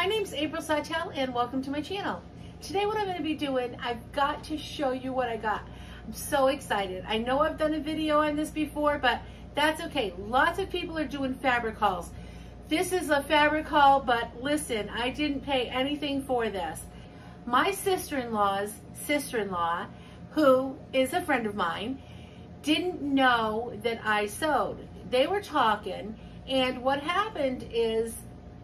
My name's April Sawtelle and welcome to my channel. Today what I'm going to be doing, I've got to show you what I got. I'm so excited. I know I've done a video on this before, but that's okay. Lots of people are doing fabric hauls. This is a fabric haul, but listen, I didn't pay anything for this. My sister-in-law's sister-in-law, who is a friend of mine, didn't know that I sewed. They were talking, and what happened is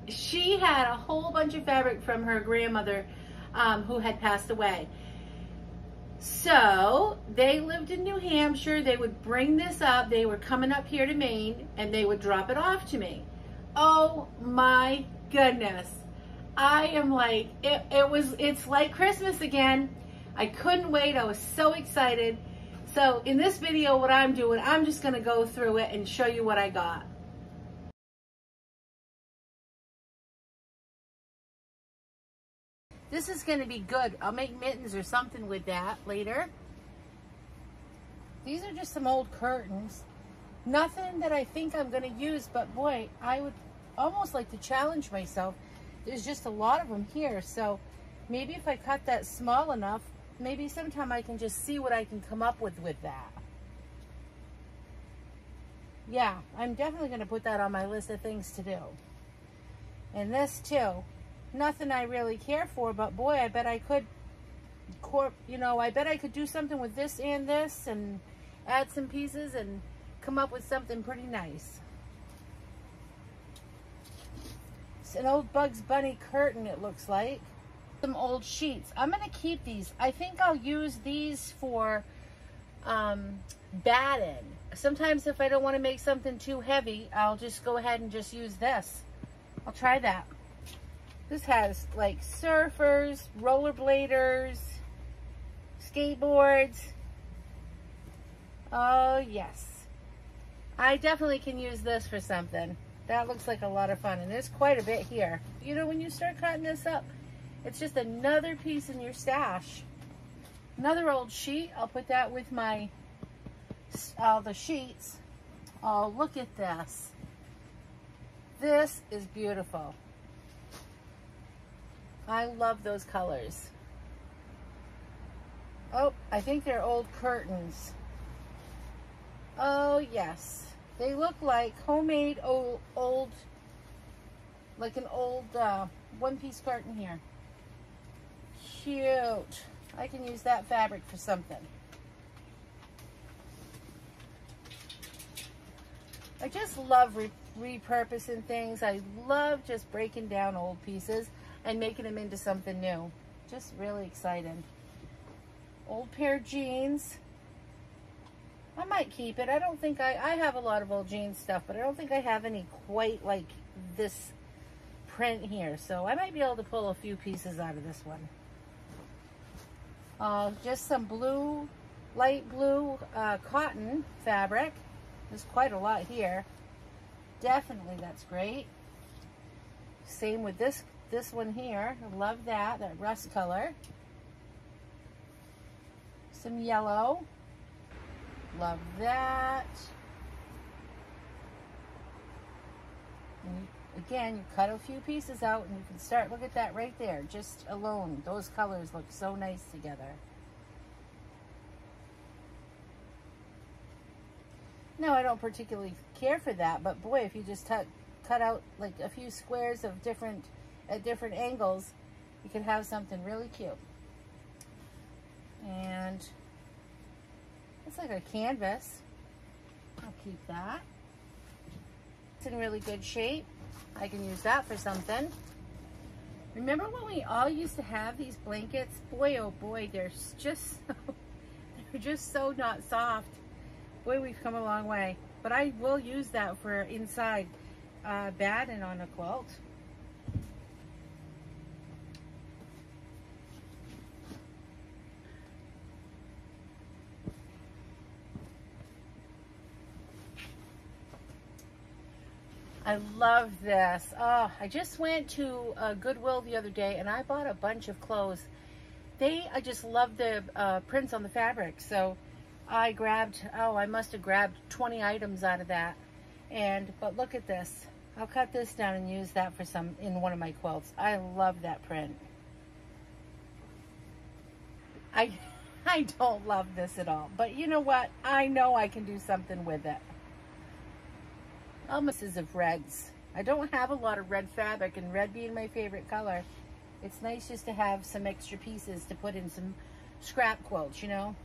she had a whole bunch of fabric from her grandmother who had passed away. So they lived in New Hampshire. They would bring this up. They were coming up here to Maine and they would drop it off to me. Oh my goodness. I am like, it's like Christmas again. I couldn't wait. I was so excited. So in this video, what I'm doing, I'm just going to go through it and show you what I got. This is going to be good. I'll make mittens or something with that later. These are just some old curtains. Nothing that I think I'm going to use, but boy, I would almost like to challenge myself. There's just a lot of them here, so maybe if I cut that small enough, maybe sometime I can just see what I can come up with that. Yeah, I'm definitely going to put that on my list of things to do. And this too. Nothing I really care for, but boy, I bet I could, I bet I could do something with this and add some pieces and come up with something pretty nice. It's an old Bugs Bunny curtain, it looks like. Some old sheets. I'm going to keep these. I think I'll use these for batting. Sometimes if I don't want to make something too heavy, I'll just go ahead and just use this. I'll try that. This has like surfers, rollerbladers, skateboards. Oh yes. I definitely can use this for something. That looks like a lot of fun, and there's quite a bit here. You know, when you start cutting this up, it's just another piece in your stash. Another old sheet. I'll put that with my the sheets. Oh, look at this. This is beautiful. I love those colors. Oh, I think they're old curtains. Oh, yes. They look like homemade old like an old one-piece curtain here. Cute. I can use that fabric for something. I just love repurposing things. I love just breaking down old pieces and making them into something new. Just really excited. Old pair of jeans. I might keep it. I don't think I have a lot of old jeans stuff, but I don't think I have any quite like this print here. So I might be able to pull a few pieces out of this one. Just some blue, light blue cotton fabric. There's quite a lot here. Definitely, that's great. Same with this one here. I love that rust color. Some yellow. Love that. And again, you cut a few pieces out and you can start, look at that right there. Just alone, those colors look so nice together. No, I don't particularly care for that, but boy, if you just cut out like a few squares of at different angles, you can have something really cute. And it's like a canvas. I'll keep that. It's in really good shape. I can use that for something. Remember when we all used to have these blankets? Boy, oh boy, they're just so not soft. Boy, we've come a long way. But I will use that for inside batting on a quilt. I love this. Oh, I just went to Goodwill the other day and I bought a bunch of clothes. I just love the prints on the fabric. So I grabbed, I must have grabbed 20 items out of that. But look at this. I'll cut this down and use that for some in one of my quilts. I love that print. I don't love this at all, but you know what? I know I can do something with it. Almost as of reds. I don't have a lot of red fabric, and red being my favorite color, it's nice just to have some extra pieces to put in some scrap quilts, you know?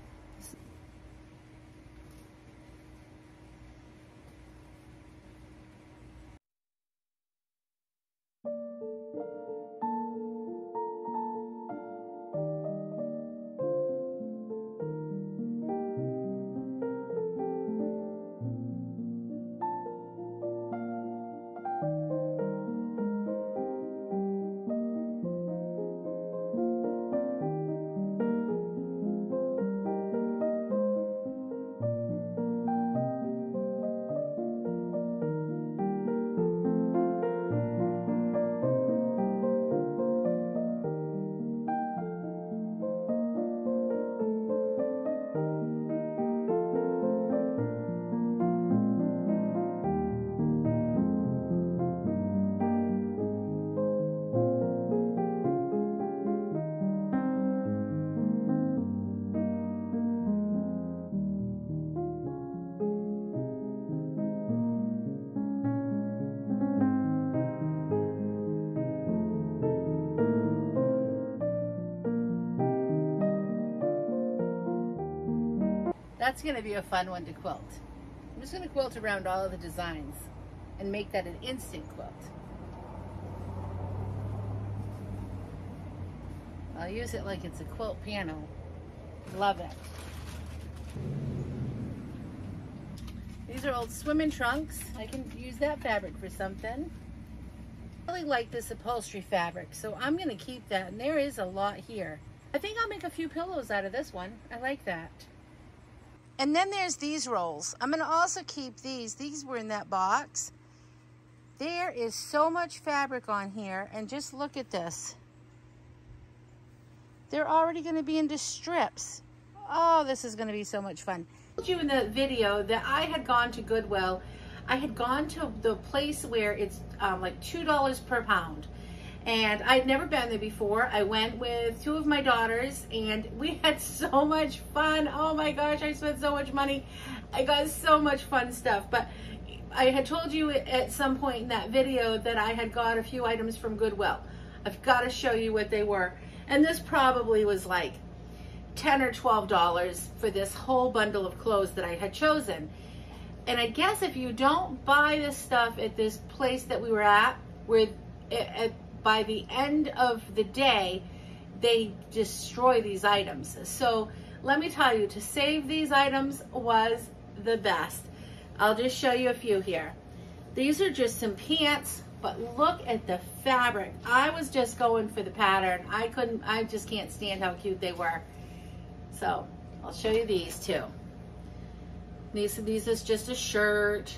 That's going to be a fun one to quilt. I'm just going to quilt around all of the designs and make that an instant quilt. I'll use it like it's a quilt panel. Love it. These are old swimming trunks. I can use that fabric for something. I really like this upholstery fabric, so I'm going to keep that. And there is a lot here. I think I'll make a few pillows out of this one. I like that. And then there's these rolls. I'm going to also keep these. These were in that box. There is so much fabric on here, and just look at this. They're already going to be into strips. Oh, this is going to be so much fun. I told you in the video that I had gone to Goodwill. I had gone to the place where it's like $2 per pound. And I'd never been there before. I went with two of my daughters and we had so much fun. Oh my gosh, I spent so much money. I got so much fun stuff. But I had told you at some point in that video that I had got a few items from Goodwill. I've got to show you what they were. And this probably was like $10 or $12 for this whole bundle of clothes that I had chosen. And I guess if you don't buy this stuff at this place that we were at, where by the end of the day, they destroy these items. So let me tell you, to save these items was the best. I'll just show you a few here. These are just some pants, but look at the fabric. I was just going for the pattern. I just can't stand how cute they were. So I'll show you these too. These is just a shirt.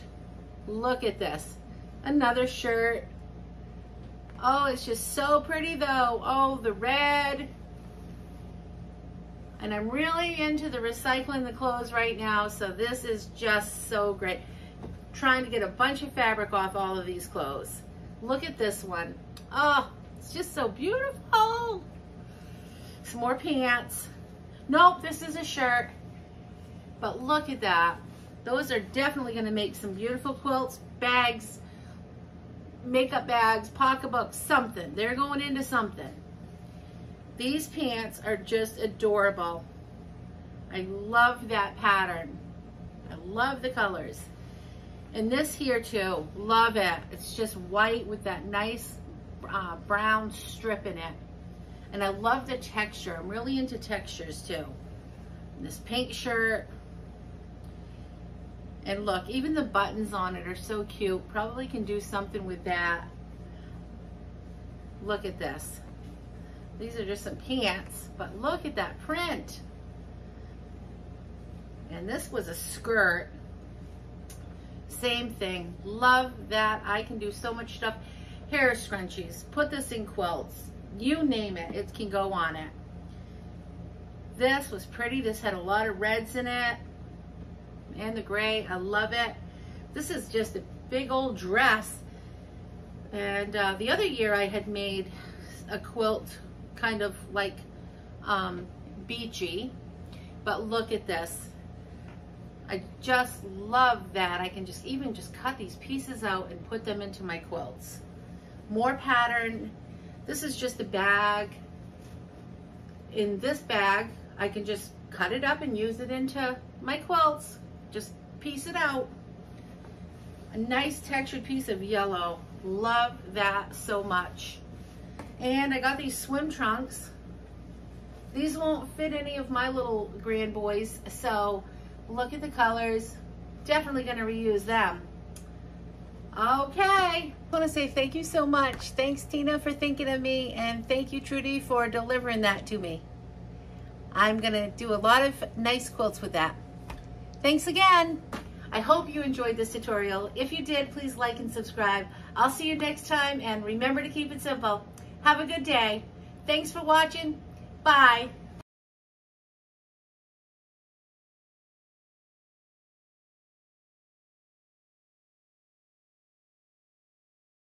Look at this, another shirt. Oh, it's just so pretty though. Oh, the red. And I'm really into the recycling the clothes right now, so this is just so great. Trying to get a bunch of fabric off all of these clothes. Look at this one. Oh, it's just so beautiful. Some more pants. Nope, this is a shirt. But look at that. Those are definitely going to make some beautiful quilts, bags, makeup bags, pocketbooks, something. They're going into something. These pants are just adorable. I love that pattern. I love the colors. And this here too, love it. It's just white with that nice brown strip in it. And I love the texture. I'm really into textures too. And this pink shirt. And look, even the buttons on it are so cute. Probably can do something with that. Look at this. These are just some pants, but look at that print. And this was a skirt. Same thing. Love that. I can do so much stuff. Hair scrunchies. Put this in quilts. You name it, it can go on it. This was pretty. This had a lot of reds in it. And the gray. I love it. This is just a big old dress. And the other year I had made a quilt kind of like beachy, but look at this. I just love that. I can even just cut these pieces out and put them into my quilts. More pattern. This is just a bag. In this bag, I can just cut it up and use it into my quilts. Just piece it out. A nice textured piece of yellow. Love that so much. And I got these swim trunks. These won't fit any of my little grand boys, so look at the colors. Definitely gonna reuse them. Okay, I wanna say thank you so much. Thanks, Tina, for thinking of me, and thank you, Trudy, for delivering that to me. I'm gonna do a lot of nice quilts with that. Thanks again. I hope you enjoyed this tutorial. If you did, please like and subscribe. I'll see you next time, and remember to keep it simple. Have a good day. Thanks for watching. Bye.